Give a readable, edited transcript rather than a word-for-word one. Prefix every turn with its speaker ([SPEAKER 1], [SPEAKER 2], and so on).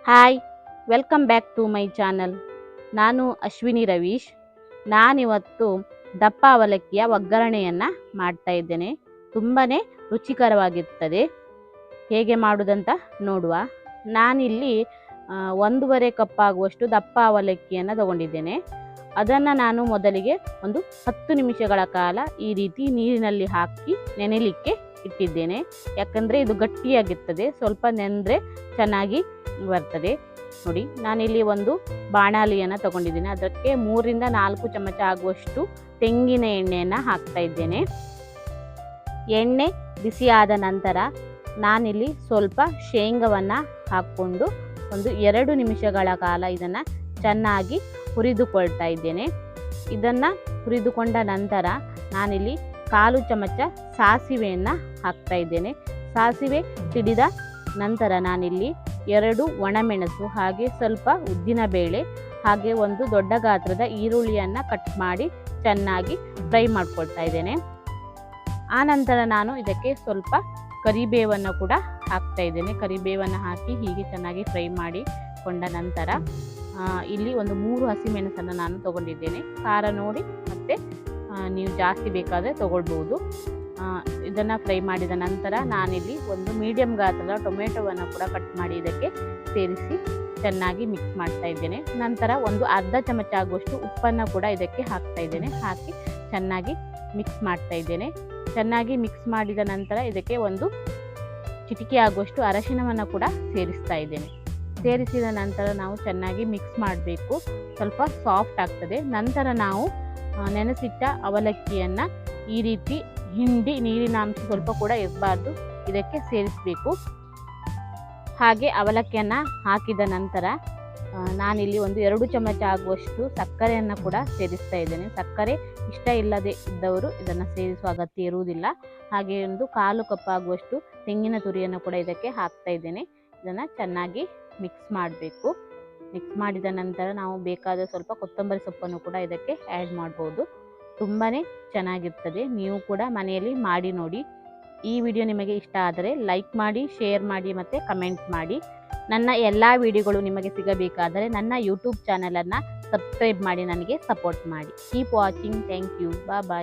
[SPEAKER 1] Hi, welcome back to my channel. ನಾನು ಅಶ್ವಿನಿ ರವೀಶ್. ನಾನಿವತ್ತು ದಪ್ಪ ಅವಲಕ್ಕಿಯ ಒಗ್ಗರಣೆಯನ್ನು ಮಾಡ್ತಾ ಇದ್ದೇನೆ. ತುಂಬಾ ರುಚಿಕರವಾಗಿರ್ತದೆ. ಹೇಗೆ ಮಾಡೋದಂತ ನೋಡುವ. ನಾನಿಲ್ಲಿ 1.5 ಕಪ್ ಆಗುವಷ್ಟು ದಪ್ಪ ಅವಲಕ್ಕಿಯನ್ನು ತಗೊಂಡಿದ್ದೇನೆ. ಅದನ್ನು ನಾನು ಮೊದಲಿಗೆ ಒಂದು 10 ನಿಮಿಷಗಳ ಕಾಲ ಈ ರೀತಿ ನೀರಿನಲ್ಲಿ ಹಾಕಿ ನೆನೆಯಲಿಕ್ಕೆ ಇಟ್ಟಿದ್ದೇನೆ. ಯಾಕಂದರೆ ಇದು ಗಟ್ಟಿಯಾಗಿರ್ತದೆ, ಸ್ವಲ್ಪ ನೆನೆದ್ರೆ ಚೆನ್ನಾಗಿ ಬರ್ತದೆ. ನೋಡಿ, ನಾನಿಲ್ಲಿ ಒಂದು ಬಾಣಲಿಯನ್ನು ತಗೊಂಡಿದ್ದೀನಿ. ಅದಕ್ಕೆ 3 ರಿಂದ 4 ಚಮಚ ಆಗುವಷ್ಟು ತೆಂಗಿನ ಎಣ್ಣೆಯನ್ನು ಹಾಕ್ತಾ ಇದ್ದೇನೆ. ಎಣ್ಣೆ ಬಿಸಿಯಾದ ನಂತರ ನಾನಿಲ್ಲಿ ಸ್ವಲ್ಪ ಶೇಂಗವನ್ನು ಹಾಕ್ಕೊಂಡು ಒಂದು 2 ನಿಮಿಷಗಳ ಕಾಲ ಇದನ್ನು ಚೆನ್ನಾಗಿ ಹುರಿದುಕೊಳ್ತಾ ಇದ್ದೇನೆ. ಇದನ್ನು ಹುರಿದುಕೊಂಡ ನಂತರ ನಾನಿಲ್ಲಿ 1/4 ಚಮಚ ಸಾಸಿವೆಯನ್ನು ಹಾಕ್ತಾ ಇದ್ದೇನೆ. ಸಾಸಿವೆ ಸಿಡಿದ ನಂತರ ನಾನಿಲ್ಲಿ 2 ಒಣಮೆಣಸು, ಹಾಗೆ ಸ್ವಲ್ಪ ಉದ್ದಿನಬೇಳೆ, ಹಾಗೆ ಒಂದು ದೊಡ್ಡ ಗಾತ್ರದ ಈರುಳ್ಳಿಯನ್ನು ಕಟ್ ಮಾಡಿ ಚೆನ್ನಾಗಿ ಫ್ರೈ ಮಾಡ್ಕೊಳ್ತಾ ಇದ್ದೇನೆ. ಆನಂತರ ನಾನು ಇದಕ್ಕೆ ಸ್ವಲ್ಪ ಕರಿಬೇವನ್ನು ಕೂಡ ಹಾಕ್ತಾ ಇದ್ದೇನೆ. ಕರಿಬೇವನ್ನು ಹಾಕಿ ಹೀಗೆ ಚೆನ್ನಾಗಿ ಫ್ರೈ ಮಾಡಿಕೊಂಡ ನಂತರ ಇಲ್ಲಿ ಒಂದು 3 ಹಸಿಮೆಣಸನ್ನು ನಾನು ತಗೊಂಡಿದ್ದೇನೆ. ಖಾರ ನೋಡಿ ಮತ್ತು ನೀವು ಜಾಸ್ತಿ ಬೇಕಾದರೆ ತಗೊಳ್ಬೋದು. ಇದನ್ನು ಫ್ರೈ ಮಾಡಿದ ನಂತರ ನಾನಿಲ್ಲಿ ಒಂದು ಮೀಡಿಯಮ್ ಗಾತ್ರದ ಟೊಮೆಟೊವನ್ನು ಕೂಡ ಕಟ್ ಮಾಡಿ ಇದಕ್ಕೆ ಸೇರಿಸಿ ಚೆನ್ನಾಗಿ ಮಿಕ್ಸ್ ಮಾಡ್ತಾ ಇದ್ದೇನೆ. ನಂತರ ಒಂದು ಅರ್ಧ ಚಮಚ ಆಗುವಷ್ಟು ಉಪ್ಪನ್ನು ಕೂಡ ಇದಕ್ಕೆ ಹಾಕ್ತಾ ಇದ್ದೇನೆ. ಹಾಕಿ ಚೆನ್ನಾಗಿ ಮಿಕ್ಸ್ ಮಾಡ್ತಾ ಇದ್ದೇನೆ. ಚೆನ್ನಾಗಿ ಮಿಕ್ಸ್ ಮಾಡಿದ ನಂತರ ಇದಕ್ಕೆ ಒಂದು ಚಿಟಿಕೆ ಆಗುವಷ್ಟು ಅರಶಿನವನ್ನು ಕೂಡ ಸೇರಿಸ್ತಾ ಇದ್ದೇನೆ. ಸೇರಿಸಿದ ನಂತರ ನಾವು ಚೆನ್ನಾಗಿ ಮಿಕ್ಸ್ ಮಾಡಬೇಕು. ಸ್ವಲ್ಪ ಸಾಫ್ಟ್ ಆಗ್ತದೆ. ನಂತರ ನಾವು ನೆನೆಸಿಟ್ಟ ಅವಲಕ್ಕಿಯನ್ನು ಈ ರೀತಿ ಹಿಂಡಿ, ನೀರಿನ ಅಂಶ ಸ್ವಲ್ಪ ಕೂಡ ಇರಬಾರ್ದು, ಇದಕ್ಕೆ ಸೇರಿಸಬೇಕು. ಹಾಗೆ ಅವಲಕ್ಕಿಯನ್ನು ಹಾಕಿದ ನಂತರ ನಾನಿಲ್ಲಿ ಒಂದು 2 ಚಮಚ ಆಗುವಷ್ಟು ಸಕ್ಕರೆಯನ್ನು ಕೂಡ ಸೇರಿಸ್ತಾ ಇದ್ದೇನೆ. ಸಕ್ಕರೆ ಇಷ್ಟ ಇಲ್ಲದೆ ಇದ್ದವರು ಇದನ್ನು ಸೇರಿಸುವ ಅಗತ್ಯ ಇರುವುದಿಲ್ಲ. ಹಾಗೆ ಒಂದು 1/4 ಕಪ್ ಆಗುವಷ್ಟು ತೆಂಗಿನ ತುರಿಯನ್ನು ಕೂಡ ಇದಕ್ಕೆ ಹಾಕ್ತಾ ಇದ್ದೇನೆ. ಇದನ್ನು ಚೆನ್ನಾಗಿ ಮಿಕ್ಸ್ ಮಾಡಬೇಕು. ಮಿಕ್ಸ್ ಮಾಡಿದ ನಂತರ ನಾವು ಬೇಕಾದ ಸ್ವಲ್ಪ ಕೊತ್ತಂಬರಿ ಸೊಪ್ಪನ್ನು ಕೂಡ ಇದಕ್ಕೆ ಆ್ಯಡ್ ಮಾಡ್ಬೋದು. ತುಂಬಾ ಚೆನ್ನಾಗಿರ್ತದೆ. ನೀವು ಕೂಡ ಮನೆಯಲ್ಲಿ ಮಾಡಿ ನೋಡಿ. ಈ ವಿಡಿಯೋ ನಿಮಗೆ ಇಷ್ಟ ಆದರೆ ಲೈಕ್ ಮಾಡಿ, ಶೇರ್ ಮಾಡಿ ಮತ್ತು ಕಮೆಂಟ್ ಮಾಡಿ. ನನ್ನ ಎಲ್ಲ ವಿಡಿಯೋಗಳು ನಿಮಗೆ ಸಿಗಬೇಕಾದರೆ ನನ್ನ ಯೂಟ್ಯೂಬ್ ಚಾನಲನ್ನು ಸಬ್ಸ್ಕ್ರೈಬ್ ಮಾಡಿ ನನಗೆ ಸಪೋರ್ಟ್ ಮಾಡಿ. Keep watching. Thank you. Bye.